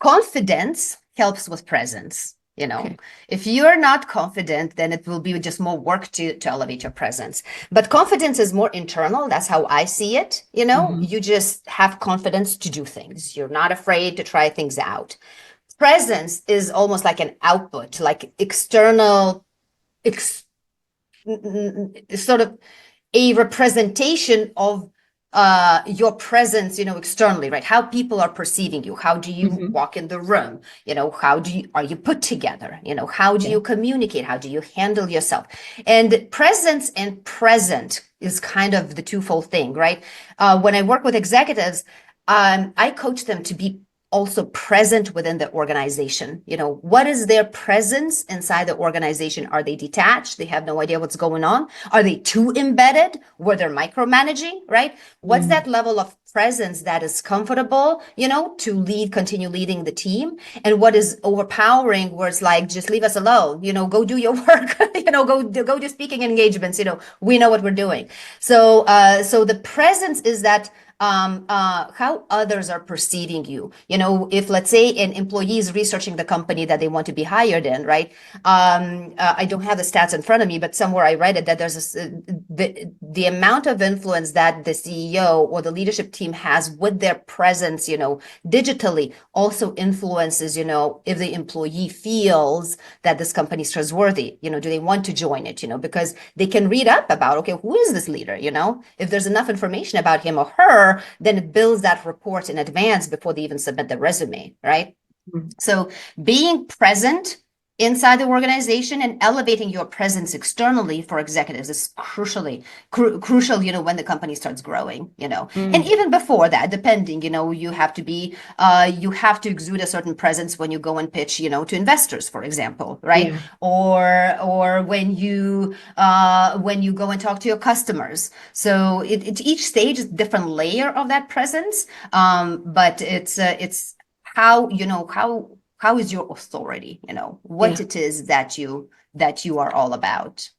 Confidence helps with presence. Okay. If you're not confident, then it will be just more work to elevate your presence. But confidence is more internal. That's how I see it. Hmm. You just have confidence to do things. You're not afraid to try things out. Presence is almost like an output, like external, ex sort of a representation of your presence, externally, right? How people are perceiving you. How do you Hmm. walk in the room? Are you put together? How do Yeah. you communicate? How do you handle yourself? And presence and present is kind of the twofold thing, right? When I work with executives, I coach them to be also present within the organization. What is their presence inside the organization? Are they detached? They have no idea what's going on? Are they too embedded where they're micromanaging, right? What's Mm. that level of presence that is comfortable, to continue leading the team? And what is overpowering where it's like, just leave us alone, go do your work, go do speaking engagements, we know what we're doing. So the presence is that how others are perceiving you. If let's say an employee is researching the company that they want to be hired in, right? I don't have the stats in front of me, but somewhere I read it that the amount of influence that the CEO or the leadership team has with their presence, digitally also influences, if the employee feels that this company is trustworthy, do they want to join it, because they can read up about, okay, who is this leader, if there's enough information about him or her, then it builds that report in advance before they even submit the resume, right? Mm. So being present inside the organization and elevating your presence externally for executives is crucial, when the company starts growing, and Mm. even before that, depending, you have to exude a certain presence when you go and pitch, to investors, for example, right? Yeah. Or when you go and talk to your customers. So each stage is a different layer of that presence. But it's how is your authority, what Yeah. it is that you are all about.